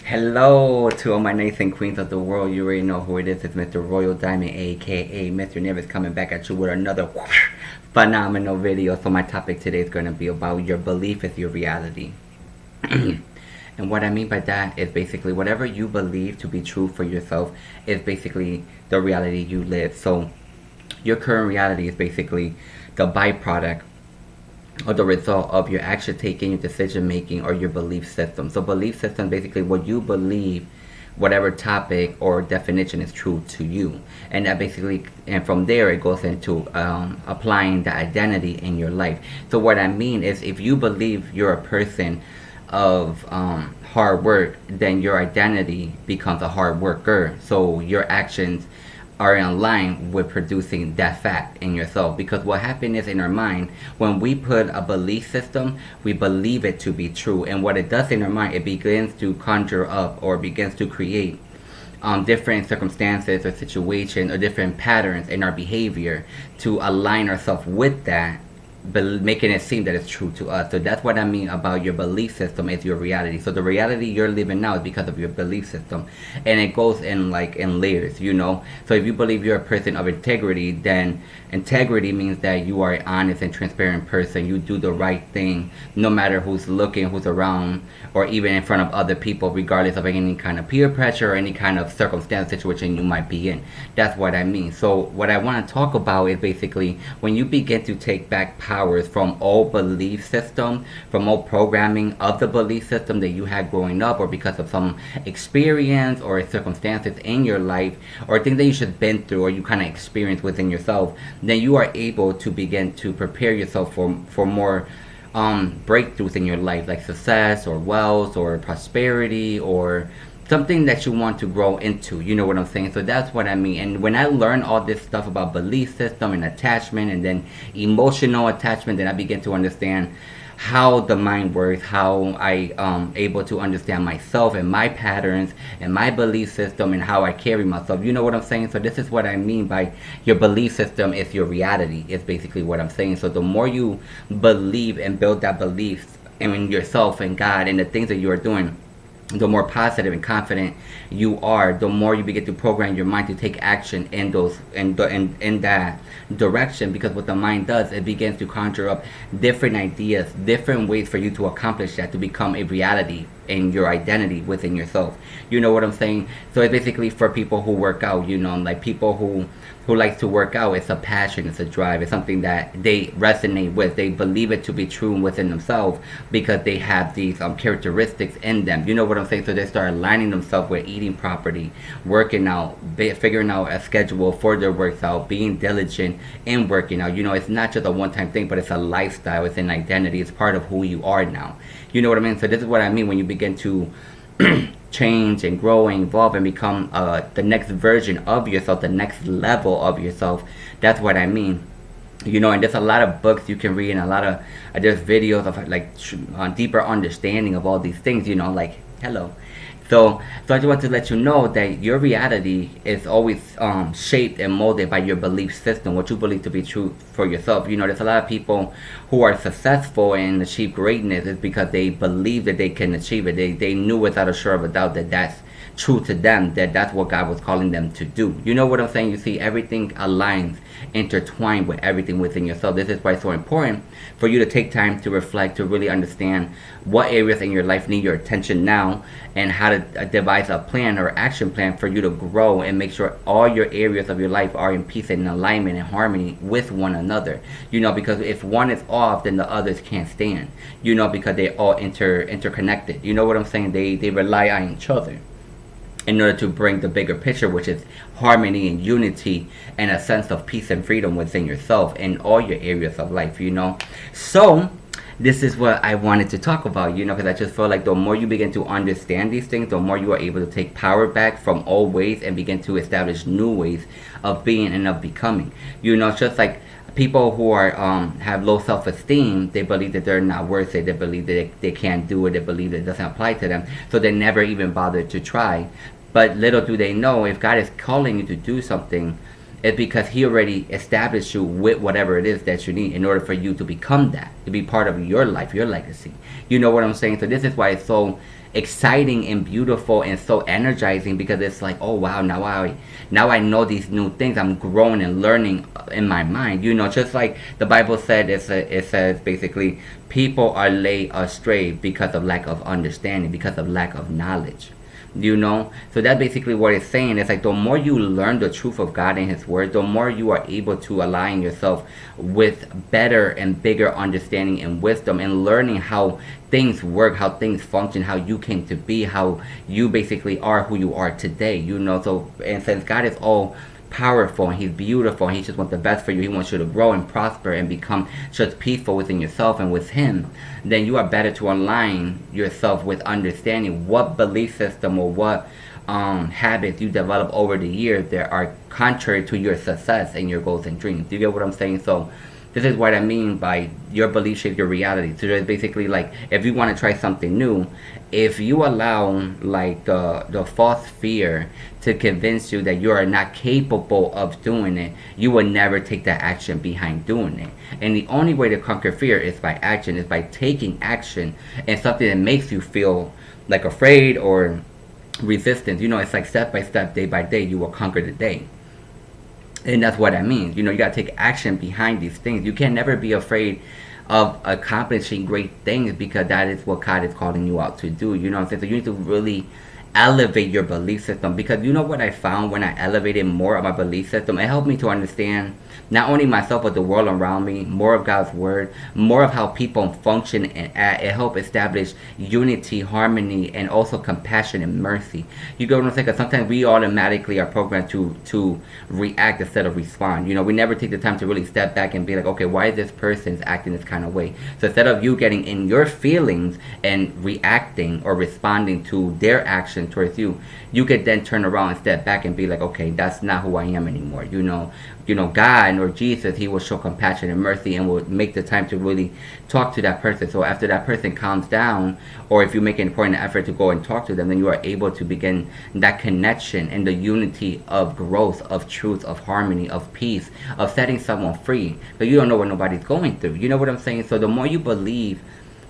Hello to all my knights and queens of the world. You already know who it is. It's Mr. Royal Diamond, aka Mr.RoyalNieves, coming back at you with another phenomenal video. So my topic today is going to be about your belief is your reality. And what I mean by that is basically whatever you believe to be true for yourself is basically the reality you live. So your current reality is basically the byproduct or the result of your action taking, your decision making, or your belief system. So belief system basically what you believe, whatever topic or definition is true to you, and that basically, and from there it goes into applying the identity in your life. So what I mean is, if you believe you're a person of hard work, then your identity becomes a hard worker. So your actions are in line with producing that fact in yourself. Because what happens is, in our mind, when we put a belief system, we believe it to be true. And what it does in our mind, it begins to conjure up or begins to create different circumstances or situations or different patterns in our behavior to align ourselves with that, making it seem that it's true to us. So that's what I mean about your belief system is your reality. So the reality you're living now is because of your belief system, and it goes in like in layers, you know. So if you believe you're a person of integrity, then integrity means that you are an honest and transparent person. You do the right thing no matter who's looking, who's around, or even in front of other people, regardless of any kind of peer pressure or any kind of circumstance situation you might be in. That's what I mean. So what I want to talk about is basically when you begin to take back powers from old belief system, from old programming of the belief system that you had growing up, or because of some experience or circumstances in your life, or things that you should have been through or you kind of experienced within yourself, then you are able to begin to prepare yourself for more breakthroughs in your life, like success or wealth or prosperity or something that you want to grow into. You know what I'm saying? So that's what I mean. And when I learned all this stuff about belief system and attachment and then emotional attachment, then I began to understand how the mind works, how I able to understand myself and my patterns and my belief system and how I carry myself. You know what I'm saying? So this is what I mean by your belief system is your reality, is basically what I'm saying. So the more you believe and build that belief in yourself and God and the things that you are doing, the more positive and confident you are, the more you begin to program your mind to take action in those in that direction. Because what the mind does, it begins to conjure up different ideas, different ways for you to accomplish that, to become a reality in your identity within yourself. You know what I'm saying? So it's basically for people who work out, you know, like people who like to work out, it's a passion, it's a drive, it's something that they resonate with, they believe it to be true within themselves because they have these characteristics in them. You know what I'm saying? So they start aligning themselves with eating properly, working out, figuring out a schedule for their workout, being diligent in working out. You know, it's not just a one-time thing, but it's a lifestyle, it's an identity, it's part of who you are now. You know what I mean? So this is what I mean when you begin to change and grow and evolve and become the next version of yourself, the next level of yourself. That's what I mean. You know, and there's a lot of books you can read and a lot of there's videos of like deeper understanding of all these things, you know, like hello. So I just want to let you know that your reality is always shaped and molded by your belief system, what you believe to be true for yourself. You know, there's a lot of people who are successful and achieve greatness is because they believe that they can achieve it. They knew without a shadow of a doubt that that's true to them, that that's what God was calling them to do. You know what I'm saying? You see, everything aligns, intertwined with everything within yourself. This is why it's so important for you to take time to reflect, to really understand what areas in your life need your attention now, and how to devise a plan or action plan for you to grow and make sure all your areas of your life are in peace and in alignment and harmony with one another. You know, because if one is off, then the others can't stand. You know, because they all interconnected. You know what I'm saying? They rely on each other in order to bring the bigger picture, which is harmony and unity and a sense of peace and freedom within yourself in all your areas of life, you know. So this is what I wanted to talk about, you know, because I just feel like the more you begin to understand these things, the more you are able to take power back from old ways and begin to establish new ways of being and of becoming. You know, it's just like people who are have low self-esteem, they believe that they're not worth it, they believe that they can't do it, they believe that it doesn't apply to them, so they never even bother to try. But little do they know, if God is calling you to do something, it's because He already established you with whatever it is that you need in order for you to become that, to be part of your life, your legacy. You know what I'm saying? So this is why it's so exciting and beautiful and so energizing, because it's like, oh wow, now I know these new things. I'm growing and learning in my mind. Just like the Bible said, it says basically, people are led astray because of lack of understanding, because of lack of knowledge. So that's basically what it's saying. It's like the more you learn the truth of God and His Word, the more you are able to align yourself with better and bigger understanding and wisdom, and learning how things work, how things function, how you came to be, how you basically are who you are today. So, and since God is all powerful and He's beautiful and He just wants the best for you, He wants you to grow and prosper and become just peaceful within yourself and with Him, then you are better to align yourself with understanding what belief system or what habits you develop over the years that are contrary to your success and your goals and dreams. Do you get what I'm saying? So this is what I mean by your belief shape your reality. So it's basically like, if you want to try something new, if you allow like the false fear to convince you that you are not capable of doing it, you will never take that action behind doing it. And the only way to conquer fear is by action, is by taking action, and something that makes you feel like afraid or resistance. It's like step by step, day by day, you will conquer the day. And that's what I mean. You got to take action behind these things. You can never be afraid of accomplishing great things, because that is what God is calling you out to do. You know what I'm saying? So you need to really elevate your belief system, because what I found when I elevated more of my belief system, it helped me to understand not only myself but the world around me, more of God's Word, more of how people function and act. It helped establish unity, harmony, and also compassion and mercy. You get what I'm saying? Because sometimes we automatically are programmed to react instead of respond. We never take the time to really step back and be like, okay, why is this person acting this kind of way? So instead of you getting in your feelings and reacting or responding to their action towards you, you could then turn around and step back and be like, okay, that's not who I am anymore. God or Jesus, He will show compassion and mercy and will make the time to really talk to that person. So after that person calms down, or if you make an important effort to go and talk to them, then you are able to begin that connection and the unity of growth, of truth, of harmony, of peace, of setting someone free. But you don't know what nobody's going through. You know what I'm saying? So the more you believe,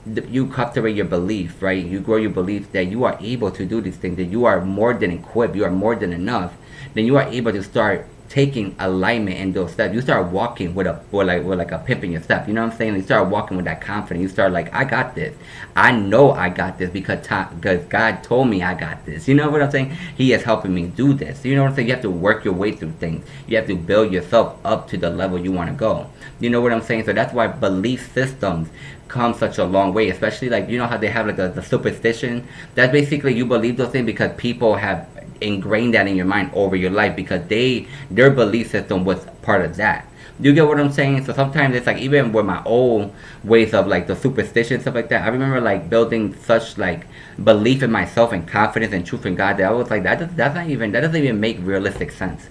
you cultivate your belief, right? You grow your belief that you are able to do these things, that you are more than equipped, you are more than enough. Then you are able to start taking alignment in those steps. You start walking with like a pimp in your step. You know what I'm saying? You start walking with that confidence. You start like, I got this. I know I got this because God told me I got this. You know what I'm saying? He is helping me do this. You know what I'm saying? You have to work your way through things. You have to build yourself up to the level you want to go. You know what I'm saying? So that's why belief systems come such a long way, especially like, how they have like the superstition. That's basically, you believe those things because people have ingrained that in your mind over your life, because their belief system was part of that. Do you get what I'm saying? So sometimes it's like, even with my old ways of like the superstition, stuff like that, I remember like building such like belief in myself and confidence and truth in God that I was like, that doesn't even make realistic sense.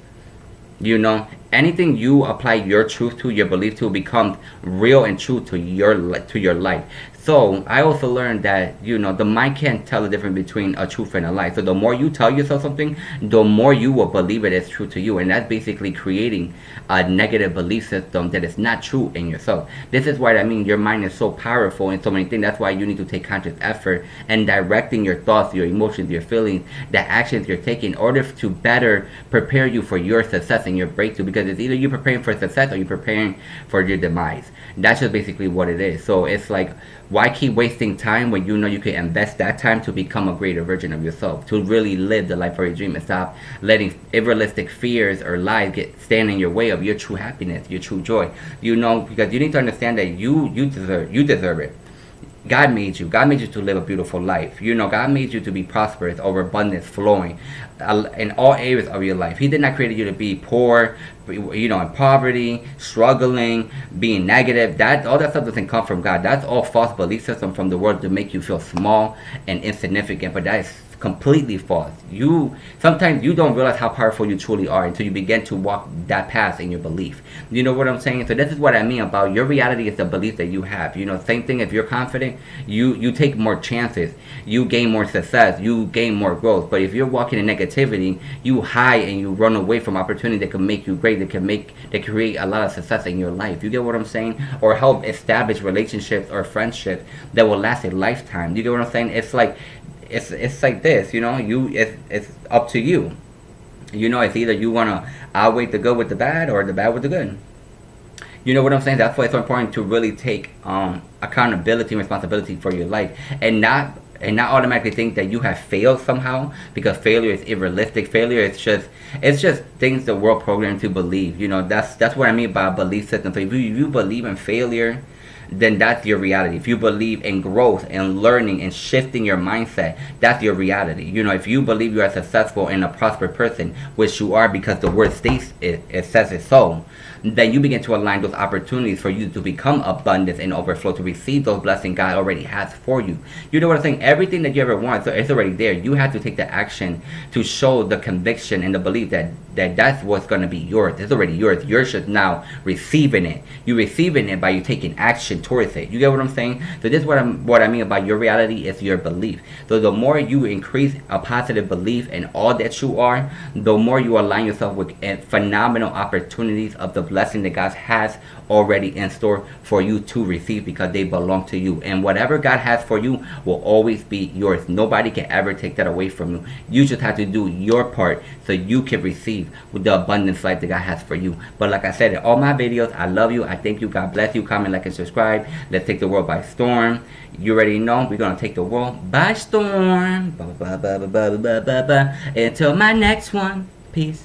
Anything you apply your truth to, your belief to, becomes real and true to your life. So I also learned that the mind can't tell the difference between a truth and a lie. So the more you tell yourself something, the more you will believe it is true to you, and that's basically creating a negative belief system that is not true in yourself. This is what I mean. Your mind is so powerful in so many things. That's why you need to take conscious effort and directing your thoughts, your emotions, your feelings, the actions you're taking, in order to better prepare you for your success and your breakthrough. Because it's either you're preparing for success or you're preparing for your demise. That's just basically what it is. So it's like, why keep wasting time when you can invest that time to become a greater version of yourself, to really live the life of your dream, and stop letting unrealistic fears or lies stand in your way of your true happiness, your true joy. Because you need to understand that you deserve it. God made you to live a beautiful life. God made you to be prosperous, overabundance, flowing in all areas of your life. He did not create you to be poor, in poverty, struggling, being negative. All that stuff doesn't come from God. That's all false belief system from the world to make you feel small and insignificant. But that is completely false. Sometimes you don't realize how powerful you truly are until you begin to walk that path in your belief. You know what I'm saying? So this is what I mean about your reality is the belief that you have. Same thing. If you're confident, you take more chances, you gain more success, you gain more growth. But if you're walking in negativity, you hide and you run away from opportunity that can make you great, that can create a lot of success in your life. You get what I'm saying? Or help establish relationships or friendships that will last a lifetime. You get what I'm saying? It's like, it's like this, you know. It's up to you. You know, it's either you want to outweigh the good with the bad or the bad with the good. You know what I'm saying? That's why it's so important to really take accountability and responsibility for your life, and not automatically think that you have failed somehow, because failure is unrealistic. Failure is just, it's just things the world programmed to believe. You know, that's what I mean by belief system. So if you believe in failure, then that's your reality. If you believe in growth and learning and shifting your mindset, that's your reality. You know, if you believe you are successful and a prosperous person, which you are because the word states it says it so, then you begin to align those opportunities for you to become abundance and overflow, to receive those blessings God already has for you. You know what I'm saying? Everything that you ever want, so it's already there. You have to take the action to show the conviction and the belief that that's what's going to be yours. It's already yours. You're just now receiving it. You're receiving it by you taking action towards it. You get what I'm saying? So this is what I mean about your reality is your belief. So the more you increase a positive belief in all that you are, the more you align yourself with phenomenal opportunities of the blessing that God has already in store for you to receive, because they belong to you. And whatever God has for you will always be yours. Nobody can ever take that away from you. You just have to do your part so you can receive with the abundance life that God has for you. But like I said in all my videos, I love you. I thank you. God bless you. Comment, like, and subscribe. Let's take the world by storm. You already know we're going to take the world by storm. Until my next one. Peace.